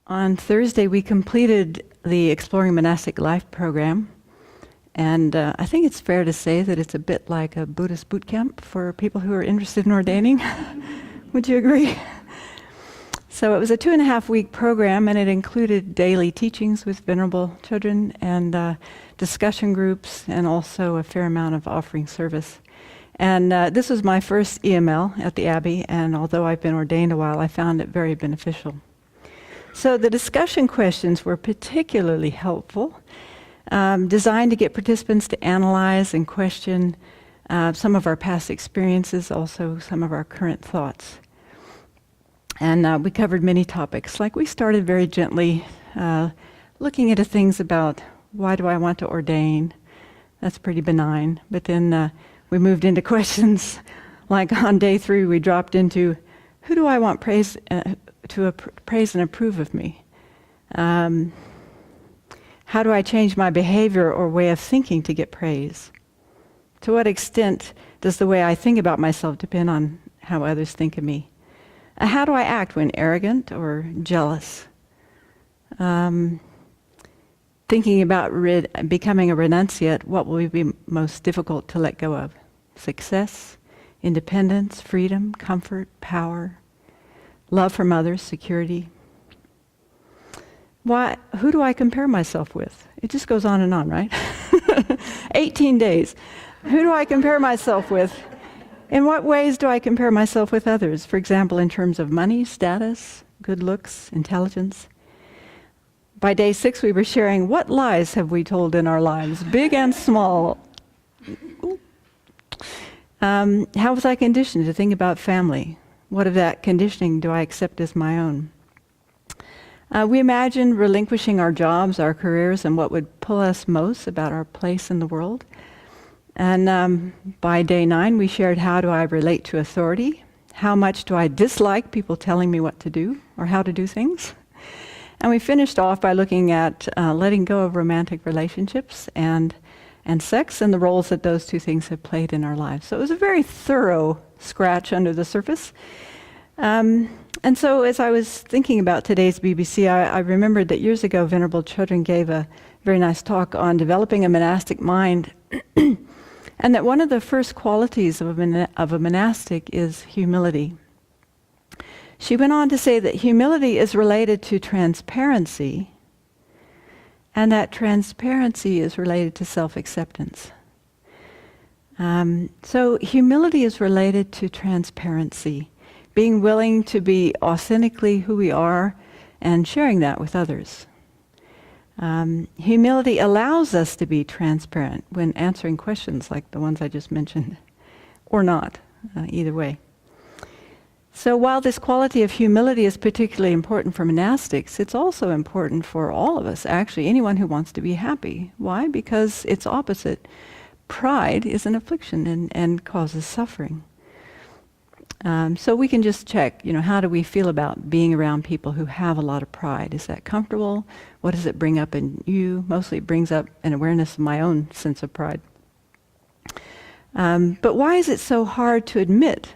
On Thursday, we completed the Exploring Monastic Life program, and I think it's fair to say that it's a bit like a Buddhist boot camp for people who are interested in ordaining. Would you agree? So it was a 2.5-week program, and it included daily teachings with Venerable children and discussion groups, and also a fair amount of offering service. And this was my first EML at the Abbey, and although I've been ordained a while, I found it very beneficial. So the discussion questions were particularly helpful, designed to get participants to analyze and question some of our past experiences, also some of our current thoughts. And we covered many topics. Like we started very gently looking into things about why do I want to ordain? That's pretty benign. But then we moved into questions like on day 3 we dropped into who do I want praise praise and approve of me? How do I change my behavior or way of thinking to get praise? To what extent does the way I think about myself depend on how others think of me? How do I act when arrogant or jealous? Thinking about becoming a renunciate, what will be most difficult to let go of? Success, independence, freedom, comfort, power, love from others, security. Who do I compare myself with? It just goes on and on, right? 18 days. Who do I compare myself with? In what ways do I compare myself with others? For example, in terms of money, status, good looks, intelligence. By day 6, we were sharing what lies have we told in our lives, big and small. How was I conditioned to think about family? What of that conditioning do I accept as my own? We imagined relinquishing our jobs, our careers, and what would pull us most about our place in the world. And by day 9, we shared how do I relate to authority? How much do I dislike people telling me what to do or how to do things? And we finished off by looking at letting go of romantic relationships and sex and the roles that those two things have played in our lives. So it was a very thorough scratch under the surface. And so as I was thinking about today's BBC, I remembered that years ago Venerable Children gave a very nice talk on developing a monastic mind, and that one of the first qualities of a monastic is humility. She went on to say that humility is related to transparency, and that transparency is related to self-acceptance. So humility is related to transparency, being willing to be authentically who we are and sharing that with others. Humility allows us to be transparent when answering questions like the ones I just mentioned, or not, either way. So while this quality of humility is particularly important for monastics, it's also important for all of us, actually, anyone who wants to be happy. Why? Because its opposite, pride, is an affliction and causes suffering. So we can just check, how do we feel about being around people who have a lot of pride? Is that comfortable? What does it bring up in you? Mostly it brings up an awareness of my own sense of pride. But why is it so hard to admit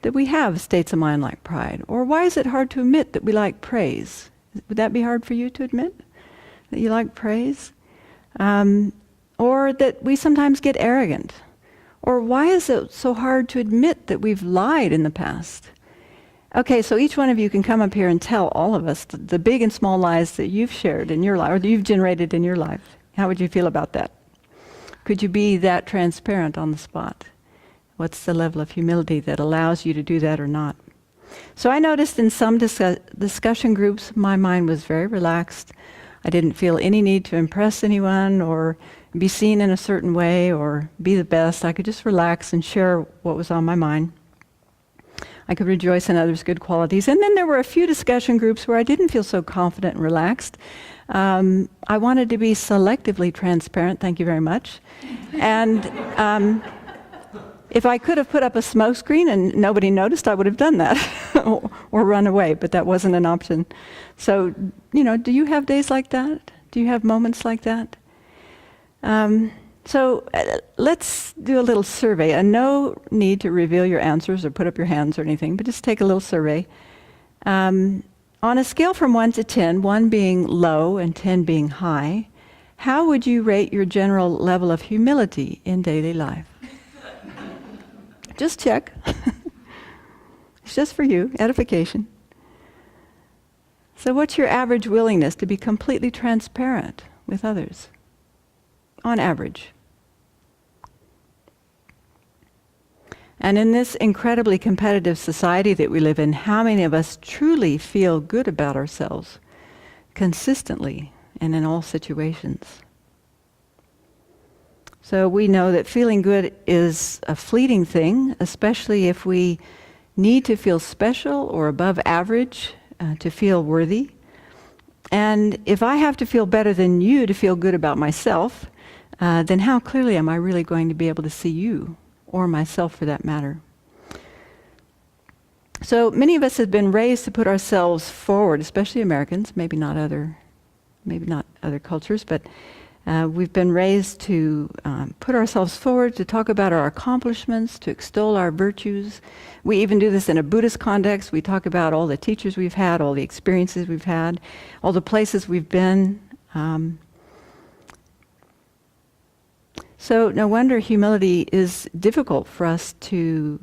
that we have states of mind like pride? Or why is it hard to admit that we like praise? Would that be hard for you to admit, that you like praise? Or that we sometimes get arrogant? Or why is it so hard to admit that we've lied in the past? Okay, so each one of you can come up here and tell all of us the big and small lies that you've shared in your life, or that you've generated in your life. How would you feel about that? Could you be that transparent on the spot? What's the level of humility that allows you to do that or not? So I noticed in some discussion groups, my mind was very relaxed. I didn't feel any need to impress anyone or be seen in a certain way or be the best. I could just relax and share what was on my mind. I could rejoice in others' good qualities. And then there were a few discussion groups where I didn't feel so confident and relaxed. I wanted to be selectively transparent, thank you very much. And if I could have put up a smoke screen and nobody noticed, I would have done that or run away, but that wasn't an option. So, do you have days like that? Do you have moments like that? So let's do a little survey. And no need to reveal your answers or put up your hands or anything, but just take a little survey. On a scale from 1 to 10, 1 being low and 10 being high, how would you rate your general level of humility in daily life? Just check. It's just for you, edification. So what's your average willingness to be completely transparent with others? On average. And in this incredibly competitive society that we live in, how many of us truly feel good about ourselves consistently and in all situations? So we know that feeling good is a fleeting thing, especially if we need to feel special or above average to feel worthy. And if I have to feel better than you to feel good about myself, then how clearly am I really going to be able to see you? Or myself for that matter. So many of us have been raised to put ourselves forward, especially Americans, maybe not other cultures, but we've been raised to put ourselves forward, to talk about our accomplishments, to extol our virtues. We even do this in a Buddhist context. We talk about all the teachers we've had, all the experiences we've had, all the places we've been. So no wonder humility is difficult for us to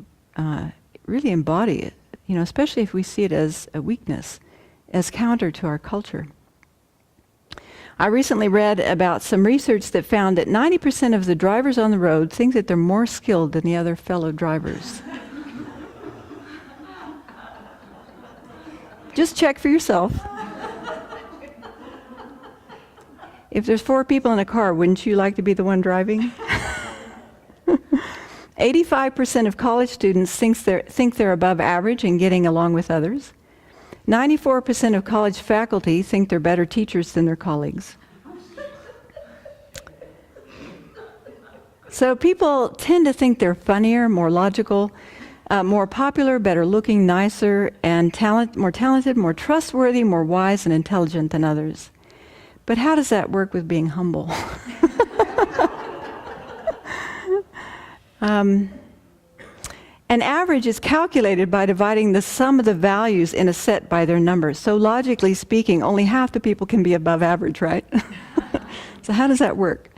really embody it, especially if we see it as a weakness, as counter to our culture. I recently read about some research that found that 90% of the drivers on the road think that they're more skilled than the other fellow drivers. Just check for yourself. If there's 4 people in a car, wouldn't you like to be the one driving? 85% of college students think they're above average in getting along with others. 94% of college faculty think they're better teachers than their colleagues. So people tend to think they're funnier, more logical, more popular, better looking, nicer, and more talented, more trustworthy, more wise and intelligent than others. But how does that work with being humble? An average is calculated by dividing the sum of the values in a set by their numbers. So logically speaking, only half the people can be above average, right? So how does that work?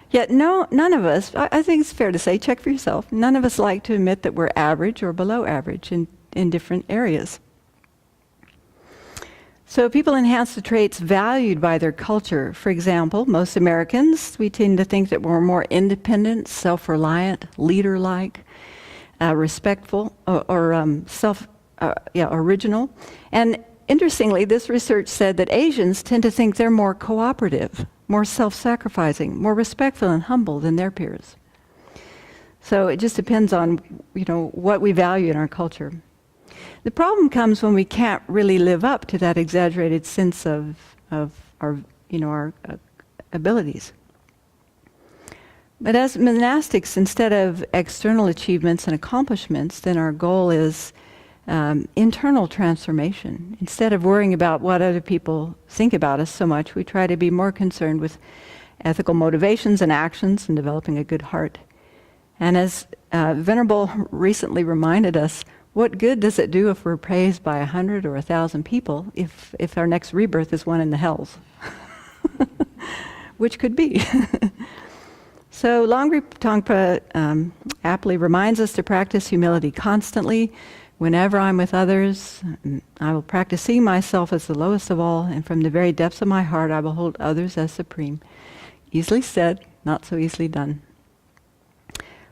Yet none of us, I think it's fair to say, check for yourself, none of us like to admit that we're average or below average in different areas. So people enhance the traits valued by their culture. For example, most Americans, we tend to think that we're more independent, self-reliant, leader-like, respectful, or original. And interestingly, this research said that Asians tend to think they're more cooperative, more self-sacrificing, more respectful and humble than their peers. So it just depends on, what we value in our culture. The problem comes when we can't really live up to that exaggerated sense of our abilities. But as monastics, instead of external achievements and accomplishments, then our goal is internal transformation. Instead of worrying about what other people think about us so much, we try to be more concerned with ethical motivations and actions and developing a good heart. And as Venerable recently reminded us, what good does it do if we're praised by 100 or 1,000 people if our next rebirth is one in the hells? Which could be. So Longri Tongpa aptly reminds us to practice humility constantly. Whenever I'm with others, I will practice seeing myself as the lowest of all, and from the very depths of my heart I will hold others as supreme. Easily said, not so easily done.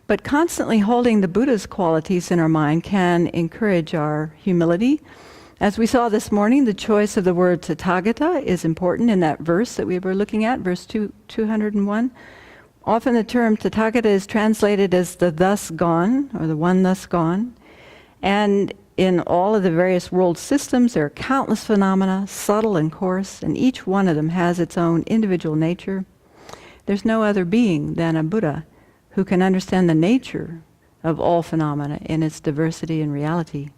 But constantly holding the Buddha's qualities in our mind can encourage our humility. As we saw this morning, the choice of the word Tathagata is important in that verse that we were looking at, verse 201. Often the term Tathagata is translated as the thus gone, or the one thus gone. And in all of the various world systems, there are countless phenomena, subtle and coarse, and each one of them has its own individual nature. There's no other being than a Buddha who can understand the nature of all phenomena in its diversity and reality.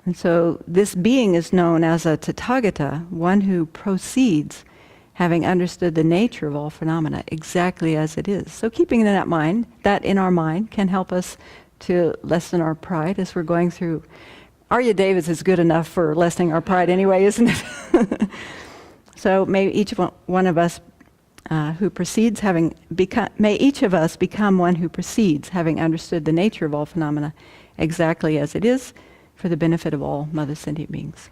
And so this being is known as a Tathagata, one who proceeds having understood the nature of all phenomena exactly as it is. So keeping that in our mind can help us to lessen our pride as we're going through Arya Davis is good enough for lessening our pride anyway, isn't it? So may each one of us may each of us become one who proceeds, having understood the nature of all phenomena exactly as it is, for the benefit of all mother sentient beings.